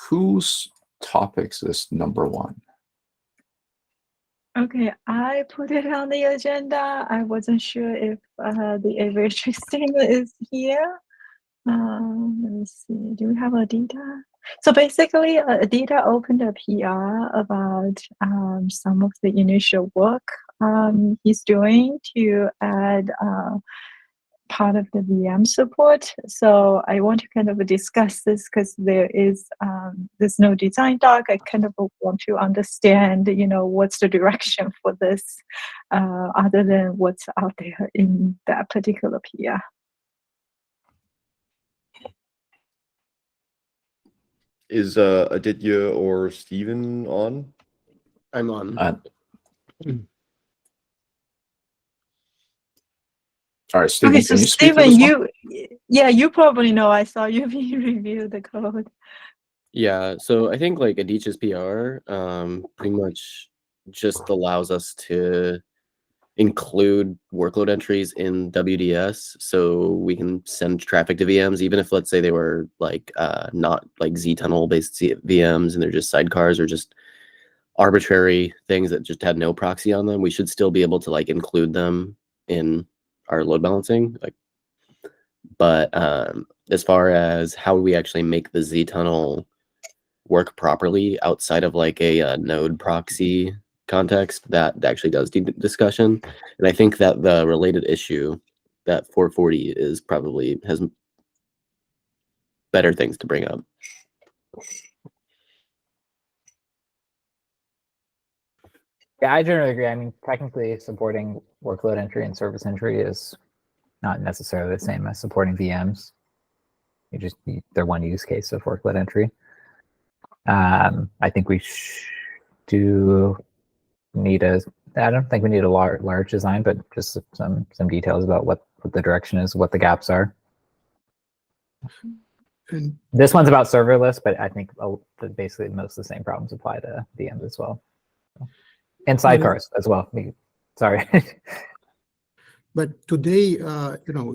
whose topics is number 1? Okay, I put it on the agenda. I wasn't sure if the aviation thing is here. Let me see. Do we have Adita? So basically, Adita opened a PR about some of the initial work he's doing to add part of the VM support. So I want to kind of discuss this because there's no design doc. I kind of want to understand, what's the direction for this, other than what's out there in that particular PR. Is Aditya or Steven on? I'm on. All right, Steven, Okay, so can you speak to Steven, this one? you probably know. I saw you review the code. Yeah, so I think like Aditya's PR pretty much just allows us to include workload entries in WDS so we can send traffic to VMs, even if, let's say, they were like not like Z-tunnel based VMs and they're just sidecars or just arbitrary things that just had no proxy on them. We should still be able to like include them in our load balancing. But as far as how we actually make the Z-tunnel work properly outside of like a node proxy context, that actually does need discussion. And I think that the related issue that 440 is probably has better things to bring up. Yeah, I generally agree. I mean, technically supporting workload entry and service entry is not necessarily the same as supporting VMs. They're one use case of workload entry. I think we do need I don't think we need a large design, but just some details about what the direction is, what the gaps are. And this one's about serverless, but I think basically most of the same problems apply to VMs as well. And sidecars as well. Sorry. But today,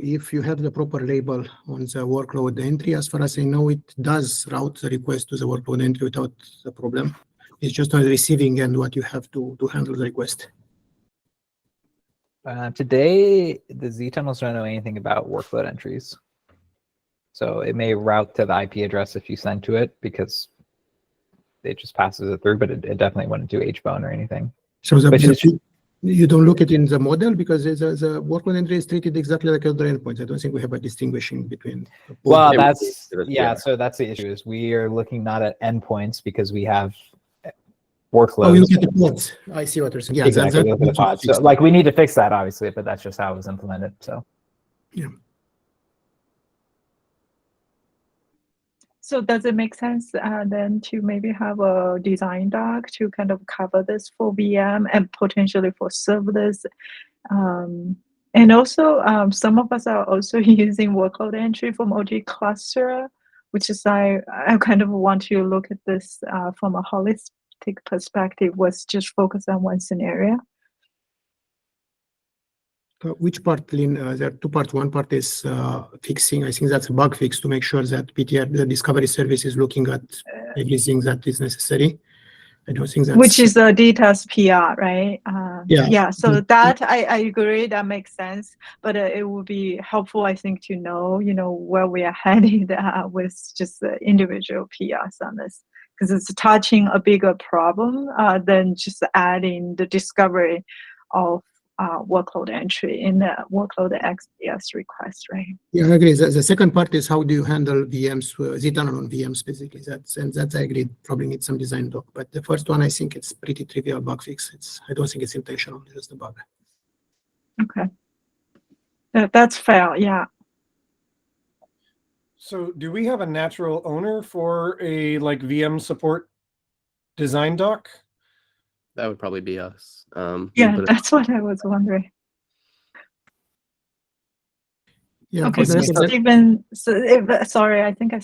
if you have the proper label on the workload entry, as far as I know, it does route the request to the workload entry without the problem. It's just on the receiving end what you have to handle the request. Today, the Z-tunnels don't know anything about workload entries. So it may route to the IP address if you send to it because it just passes it through, but it definitely wouldn't do HBone or anything. So you don't look at it in the model because the workload entry is treated exactly like other endpoints. I don't think we have a distinguishing between. Well, so that's the issue is we are looking not at endpoints because we have workloads. Oh, we look at the pods. I see what you're saying. Yeah, exactly. Look at the pods. So, like we need to fix that obviously, but that's just how it was implemented. So. Yeah. So does it make sense then to maybe have a design doc to kind of cover this for VM and potentially for serverless? And also, some of us are also using workload entry from OG cluster, which is I kind of want to look at this from a holistic perspective, was just focus on one scenario. Which part, Lynn? There are two parts. One part is fixing. I think that's a bug fix to make sure that PTR, the discovery service, is looking at everything that is necessary. I don't think that's... Which is the details PR, right? Yeah. So that, I agree, that makes sense. But it would be helpful, I think, to know, where we are headed with just the individual PRs on this. Because it's touching a bigger problem than just adding the discovery of workload entry in the workload XPS request, right? Yeah, I agree. The second part is how do you handle VMs, Z-tunnel on VMs, basically. That's I agree, probably needs some design doc. But the first one, I think it's pretty trivial bug fix. I don't think it's intentional, it's just a bug. Okay. That's fair, yeah. So do we have a natural owner for a VM support design doc? That would probably be us. Yeah, that's what I was wondering. Yeah, okay, so Stephen, sorry, I think I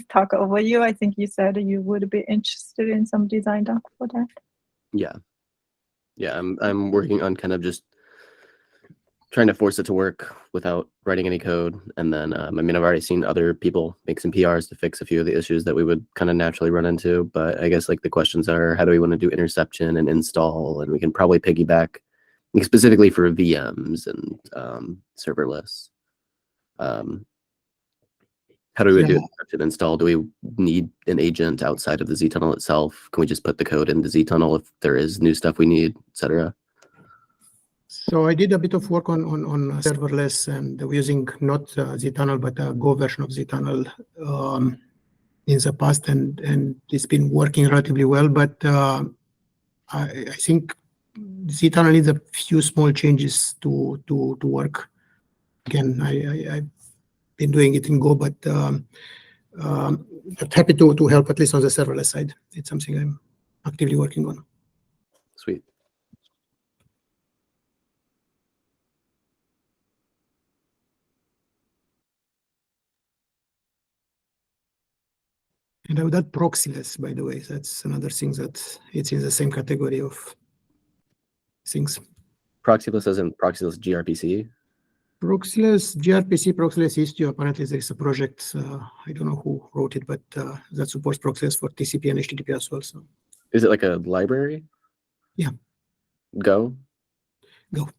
talk over you. I think you said you would be interested in some design doc for that. Yeah, I'm working on kind of just trying to force it to work without writing any code. And then, I mean, I've already seen other people make some PRs to fix a few of the issues that we would kind of naturally run into. But I guess like the questions are, how do we want to do interception and install? And we can probably piggyback specifically for VMs and serverless. How do we do interception install? Do we need an agent outside of the ztunnel itself? Can we just put the code in the ztunnel if there is new stuff we need, etc.? So I did a bit of work on serverless, and we're using not ztunnel but a Go version of ztunnel in the past, and it's been working relatively well. But I think ztunnel needs a few small changes to work. Again, I've been doing it in Go, but happy to help at least on the serverless side. It's something I'm actively working on. Sweet. And I would add proxyless, by the way. That's another thing that it's in the same category of things. Proxyless as in Proxyless gRPC? Proxyless, gRPC, Proxyless Istio. Apparently there is a project, I don't know who wrote it, but that supports Proxyless for TCP and HTTP as well. So. Is it like a library? Yeah. Go? Go.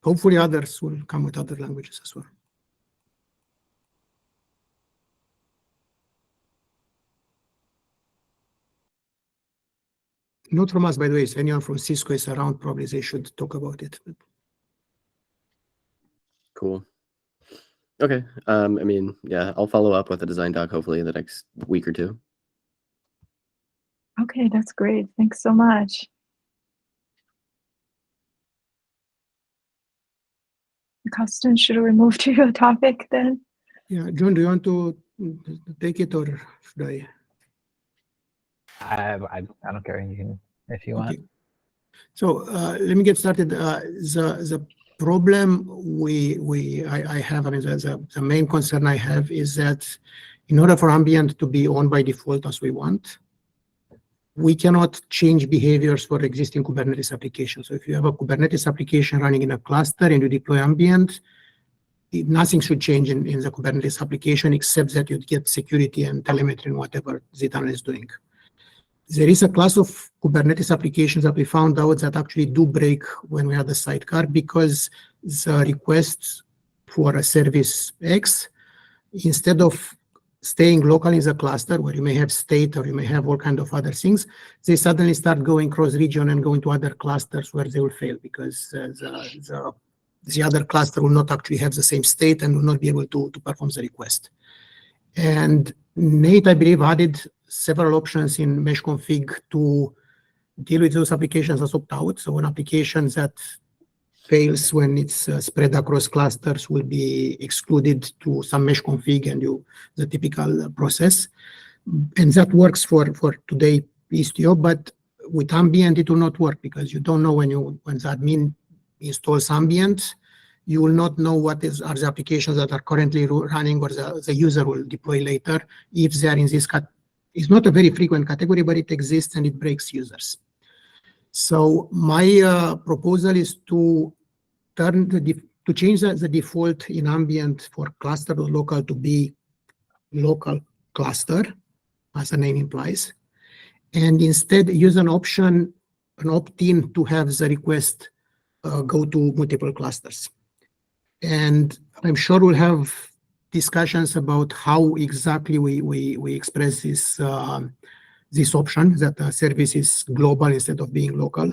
Hopefully others will come with other languages as well. Not from us, by the way. If anyone from Cisco is around, probably they should talk about it. Cool. Okay. I mean, yeah, I'll follow up with a design doc hopefully in the next week or two. Okay, that's great. Thanks so much. Costin, should we move to your topic then? Yeah, John, do you want to take it, or should I? I don't care. You can if you want. Okay. So let me get started. The problem I have, I mean, the main concern I have is that in order for Ambient to be on by default as we want, we cannot change behaviors for existing Kubernetes applications. So if you have a Kubernetes application running in a cluster and you deploy Ambient, nothing should change in the Kubernetes application except that you get security and telemetry and whatever ztunnel is doing. There is a class of Kubernetes applications that we found out that actually do break when we have the sidecar, because the requests for a service X, instead of staying local in the cluster where you may have state or you may have all kinds of other things, they suddenly start going cross-region and going to other clusters where they will fail, because the other cluster will not actually have the same state and will not be able to perform the request. And Nate, I believe, added several options in mesh config to deal with those applications as opt-out. So an application that fails when it's spread across clusters will be excluded to some mesh config and the typical process. And that works for today Istio, but with Ambient it will not work, because you don't know when the admin installs Ambient, you will not know what are the applications that are currently running or the user will deploy later if they are in this it's not a very frequent category, but it exists and it breaks users. So my proposal is to change the default in Ambient for cluster or local to be local cluster, as the name implies, and instead use an option, an opt-in to have the request go to multiple clusters. And I'm sure we'll have discussions about how exactly we express this option, that the service is global instead of being local.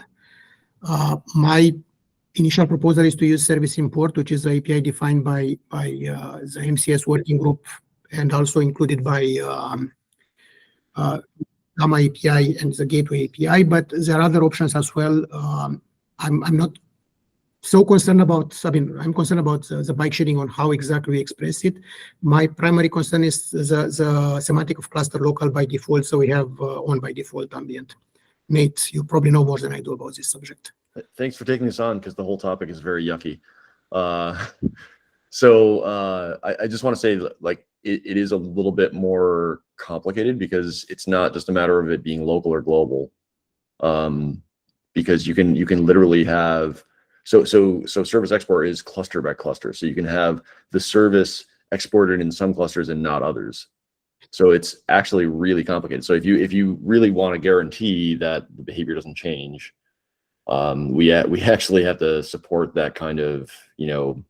My initial proposal is to use service import, which is the API defined by the MCS working group and also included by Gamma API and the Gateway API. But there are other options as well. I'm not so concerned about, I'm concerned about the bike sharing on how exactly we express it. My primary concern is the semantic of cluster local by default, so we have on by default Ambient. Nate, you probably know more than I do about this subject. Thanks for taking this on, because the whole topic is very yucky. I just want to say, like, it is a little bit more complicated, because it's not just a matter of it being local or global. Because you can literally have, So service export is cluster by cluster. So you can have the service exported in some clusters and not others. So it's actually really complicated. So if you really want to guarantee that the behavior doesn't change, we actually have to support that kind of, you know,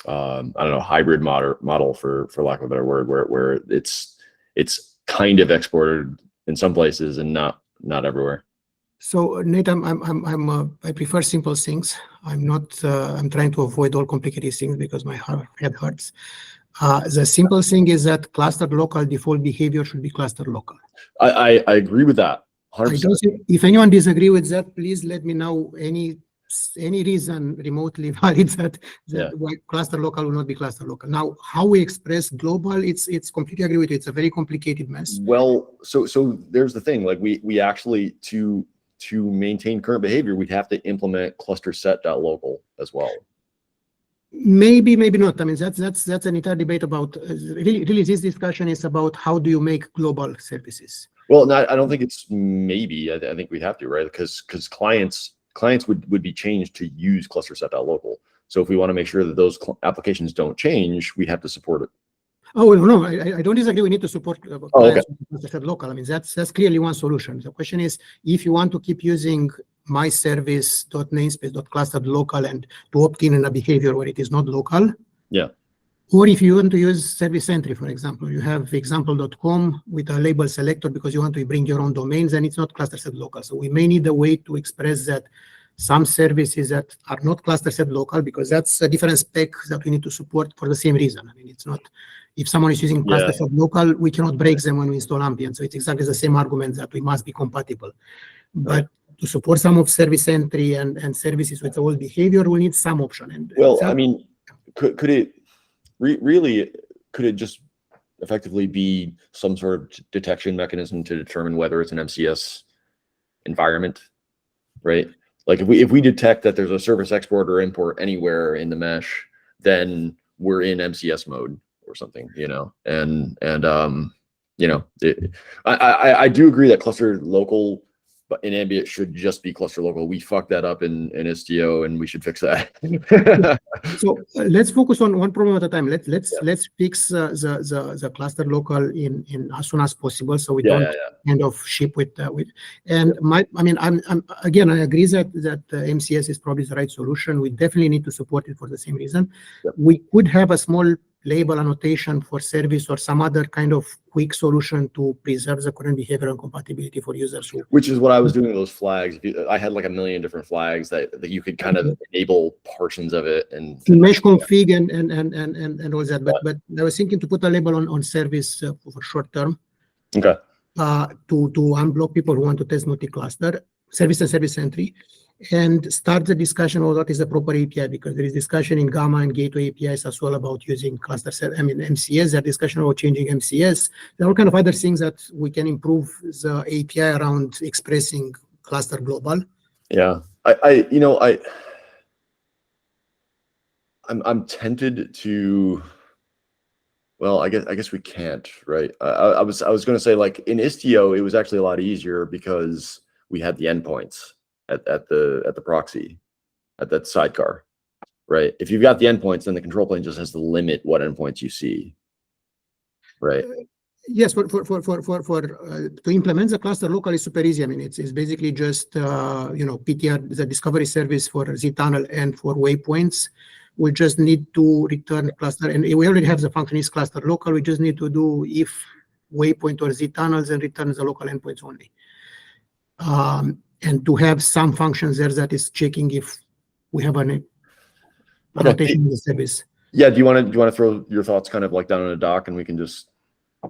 I don't know, hybrid model for lack of a better word, where it's kind of exported in some places and not everywhere. So Nate, I prefer simple things. I'm not. I'm trying to avoid all complicated things because my head hurts. The simple thing is that clustered local default behavior should be clustered local. I agree with that. 100%. I don't think, if anyone disagree with that, please let me know any reason remotely valid that why cluster local will not be cluster local. Now, how we express global, it's completely agree with you. It's a very complicated mess. Well, so there's the thing. Like we actually to maintain current behavior, we'd have to implement cluster set.local as well. Maybe not. I mean, that's an entire debate about really this discussion is about how do you make global services. Well, no, I don't think it's maybe. I think we'd have to, right? Because clients would be changed to use cluster set.local. So if we want to make sure that those applications don't change, we'd have to support it. Oh no, I don't disagree. We need to support clients with cluster local. I mean, that's clearly one solution. The question is, if you want to keep using my service.namespace.clustered.local and to opt in a behavior where it is not local. Yeah. Or if you want to use service entry, for example, you have example.com with a label selector because you want to bring your own domains and it's not cluster set local. So we may need a way to express that some services that are not cluster set local, because that's a different spec that we need to support for the same reason. I mean, it's not, if someone is using cluster set local, we cannot break them when we install Ambient. So it's exactly the same argument that we must be compatible. But to support some of service entry and services with the old behavior, we need some option. And well, I mean, could it really just effectively be some sort of detection mechanism to determine whether it's an MCS environment, right? Like if we detect that there's a service export or import anywhere in the mesh, then we're in MCS mode or something, you know. And you know, I do agree that cluster local, but in Ambient should just be cluster local. We fucked that up in Istio, and we should fix that. So let's focus on one problem at a time. Let's fix the cluster local in as soon as possible, so we don't kind of ship with. And I agree that MCS is probably the right solution. We definitely need to support it for the same reason. Yep. We could have a small label annotation for service or some other kind of quick solution to preserve the current behavior and compatibility for users. Which is what I was doing with those flags. I had like a million different flags that you could kind of enable portions of it and mesh config and all that. But I was thinking to put a label on service for short term. Okay. To unblock people who want to test multi-cluster service and service entry, and start the discussion of what is the proper API, because there is discussion in Gamma and Gateway APIs as well about using cluster set. I mean, MCS, there's discussion about changing MCS. There are all kind of other things that we can improve the API around expressing cluster global. Yeah, I'm tempted to. Well, I guess we can't, right? I was going to say, like in Istio, it was actually a lot easier because we had the endpoints at the proxy, at that sidecar, right? If you've got the endpoints, then the control plane just has to limit what endpoints you see, right? Yes, to implement the cluster local is super easy. I mean, it's basically just PTR, the discovery service for zTunnel and for waypoints. We just need to return cluster, and we already have the function is cluster local. We just need to do if waypoint or zTunnels and return the local endpoints only. And to have some functions there that is checking if we have an annotation in the service. Yeah. Do you want to throw your thoughts kind of like down on a doc, and we can just.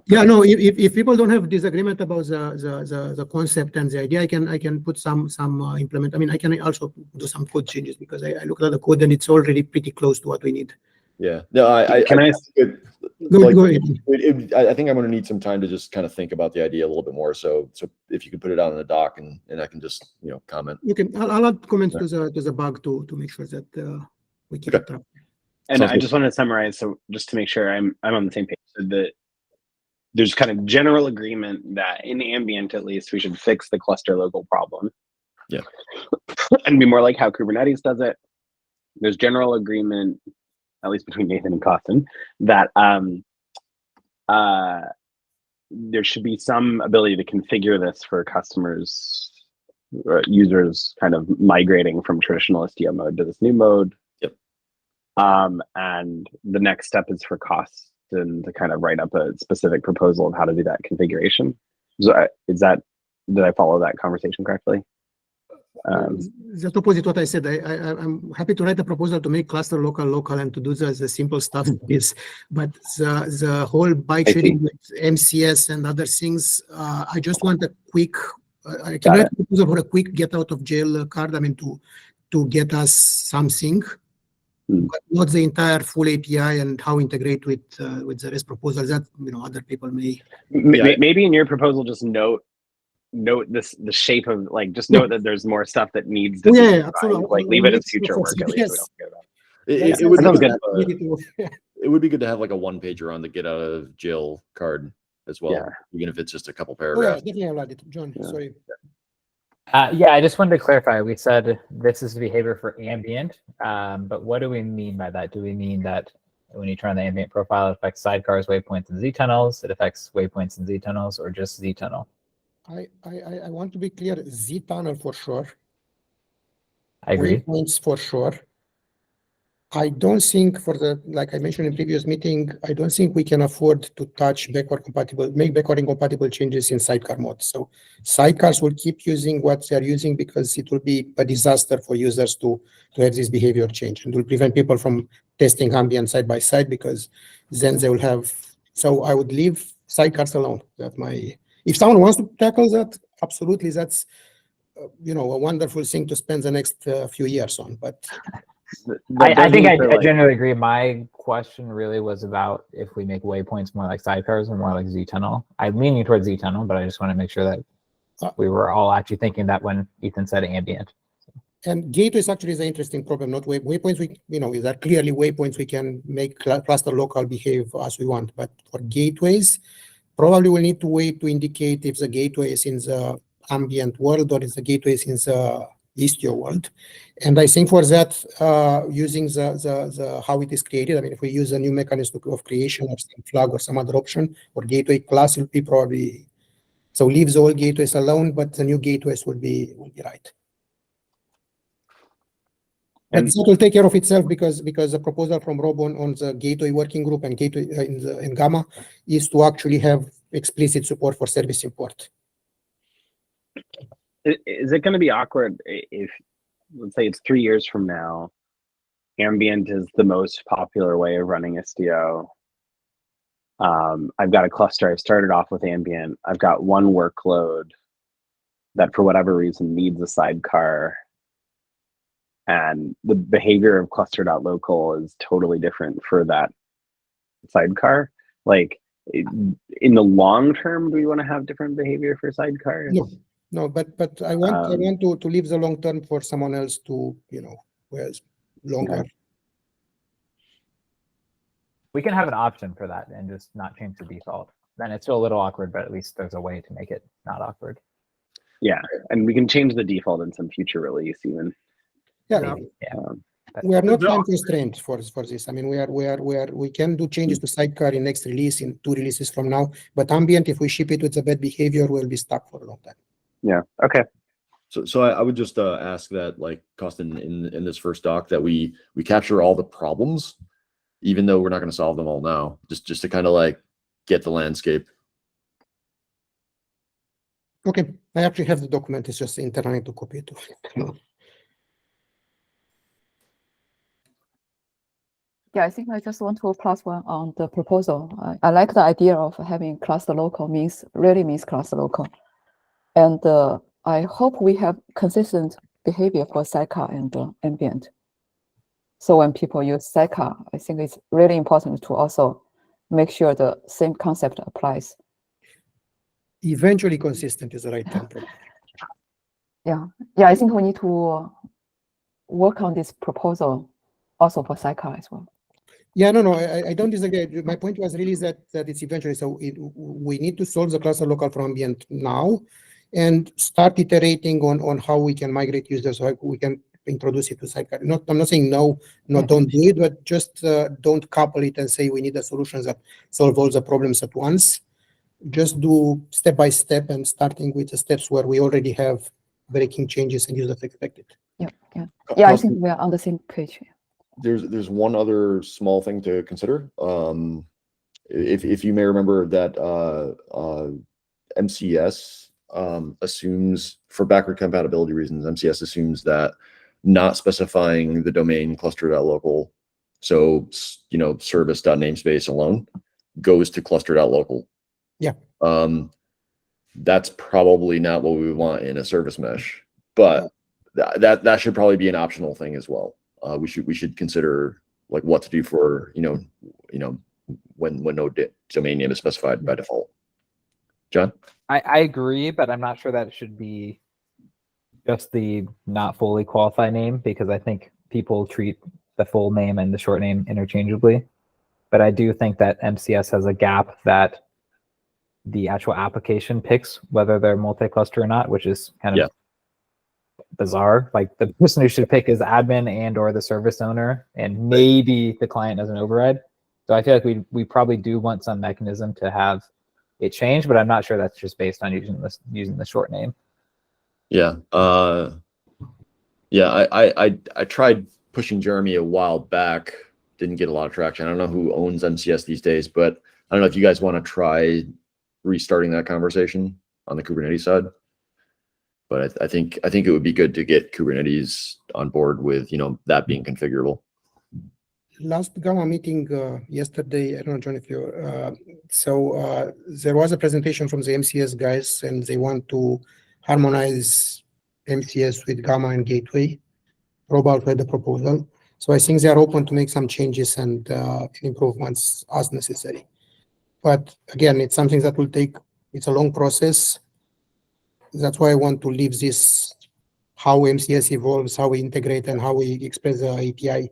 Yeah, no. If people don't have disagreement about the concept and the idea, I can put some implement. I mean, I can also do some code changes because I looked at the code and it's already pretty close to what we need. Yeah. No, Go ahead. I think I'm going to need some time to just kind of think about the idea a little bit more. So if you could put it out on the doc and I can just comment. You can. I'll add comments to the bug to make sure that we keep it up. And Sounds I good. just want to summarize, so just to make sure I'm on the same page. So there's kind of general agreement that in Ambient, at least, we should fix the cluster local problem. Yeah. And be more like how Kubernetes does it. there's general agreement, at least between Nathan and Costin, that there should be some ability to configure this for customers or users kind of migrating from traditional STO mode to this new mode. Yep. And the next step is for Costin to kind of write up a specific proposal of how to do that configuration. So did I follow that conversation correctly? Just opposite what I said. I'm happy to write a proposal to make cluster local and to do the simple stuff. Is, but the whole bike sharing with MCS and other things, I just want a quick. I can write a proposal for a quick get out of jail card. I mean to get us something, but not the entire full API and how integrate with the REST proposal that other people may. Maybe in your proposal, just note the shape of note that there's more stuff that needs to be absolutely. Like leave it as future work at least. Yes. We don't forget about it. It would be sounds good. It would be good to have like a one pager on the get out of jail card as well, even if it's just a couple paragraphs. Definitely allowed it. John, sorry. Yeah, I just wanted to clarify. We said this is the behavior for ambient, but what do we mean by that? Do we mean that when you turn on the ambient profile, it affects sidecars, waypoints, and Z tunnels? It affects waypoints and Z tunnels, or just Z tunnel? I want to be clear. Z tunnel for sure. I agree. Waypoints for sure. I don't think like I mentioned in previous meeting, I don't think we can afford to make backward incompatible changes in sidecar mode. So sidecars will keep using what they're using because it will be a disaster for users to have this behavior change, and will prevent people from testing ambient side by side because then they will have. So I would leave sidecars alone. If someone wants to tackle that, absolutely, that's a wonderful thing to spend the next few years on. But I think I generally agree. My question really was about if we make waypoints more like sidecars or more like Z tunnel. I'm leaning towards Z tunnel, but I just want to make sure that we were all actually thinking that when Ethan said ambient. And gateways actually is an interesting problem. Not waypoints. Is that clearly waypoints we can make cluster local behave as we want, but for gateways. Probably we'll need to wait to indicate if the gateway is in the ambient world or if the gateway is in the Istio world. And I think for that, using the how it is created, I mean, if we use a new mechanism of creation or some flag or some other option or gateway class, will be probably so leave the old gateways alone, but the new gateways will be right. And that will take care of itself because the proposal from Rob on the gateway working group and gateway in Gamma is to actually have explicit support for service import. Is it going to be awkward if, let's say, it's 3 years from now, Ambient is the most popular way of running SDO? I've got a cluster. I've started off with Ambient. I've got one workload that, for whatever reason, needs a sidecar. And the behavior of cluster.local is totally different for that sidecar. Like in the long term, do we want to have different behavior for sidecars? No, but I want to leave the long term for someone else to, who has longer. Okay. We can have an option for that and just not change the default. Then it's still a little awkward, but at least there's a way to make it not awkward. Yeah, and we can change the default in some future release even. Yeah, we are not time constrained for this. I mean, we can do changes to sidecar in next release in 2 releases from now. But ambient, if we ship it with a bad behavior, we'll be stuck for a long time. Yeah. Okay. So I would just ask that, like, Costin, in this first doc, that we capture all the problems, even though we're not going to solve them all now, just to kind of like get the landscape. Okay, I actually have the document. It's just internally to copy it. Yeah, I think I just want to plus one on the proposal. I like the idea of having cluster local really means cluster local. And I hope we have consistent behavior for sidecar and ambient. So when people use sidecar, I think it's really important to also make sure the same concept applies. Eventually consistent is the right term. Yeah, I think we need to work on this proposal also for sidecar as well. Yeah, no, I don't disagree. My point was really that it's eventually. So we need to solve the cluster local for ambient now and start iterating on how we can migrate users, so we can introduce it to sidecar. I'm not saying no, don't do it, but just don't couple it and say we need a solution that solve all the problems at once. Just do step by step and starting with the steps where we already have breaking changes and users expect it. Yeah, I Costin, think we are on the same page. there's one other small thing to consider. If you may remember that MCS assumes, for backward compatibility reasons, MCS assumes that not specifying the domain cluster.local, so service.namespace alone, goes to cluster.local. Yeah. That's probably not what we would want in a service mesh, but that should probably be an optional thing as well. We should consider like what to do for when no domain name is specified by default. John? I agree, but I'm not sure that it should be just the not fully qualified name, because I think people treat the full name and the short name interchangeably. But I do think that MCS has a gap that the actual application picks whether they're multi-cluster or not, which is kind of bizarre. Like the person who should pick is admin and or the service owner, and maybe the client doesn't override. So I feel like we probably do want some mechanism to have it change, but I'm not sure that's just based on using the short name. Yeah. I tried pushing Jeremy a while back, didn't get a lot of traction. I don't know who owns MCS these days, but I don't know if you guys want to try restarting that conversation on the Kubernetes side. But I think it would be good to get Kubernetes on board with that being configurable. Last Gamma meeting yesterday, I don't know, John, if you there was a presentation from the MCS guys, and they want to harmonize MCS with Gamma and Gateway. Rob outlined the proposal, so I think they are open to make some changes and improvements as necessary. But again, it's something that will take. It's a long process. That's why I want to leave this how MCS evolves, how we integrate, and how we express the API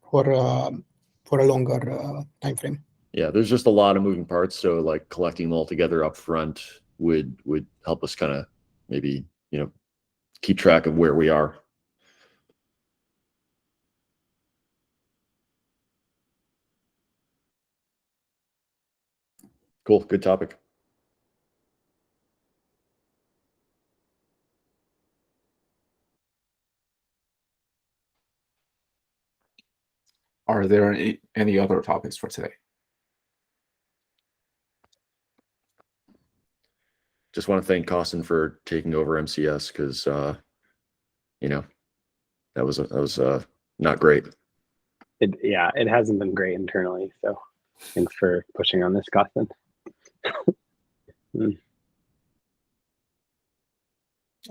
for a longer time frame. Yeah, there's just a lot of moving parts, so like collecting them all together up front would help us kind of maybe keep track of where we are. Cool, good topic. Are there any other topics for today? Just want to thank Costin for taking over MCS, because that was not great. It hasn't been great internally, so thanks for pushing on this, Costin.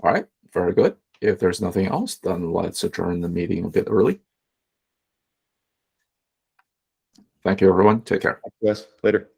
All right, very good. If there's nothing else, then let's adjourn the meeting a bit early. Thank you, everyone. Take care. Yes, later.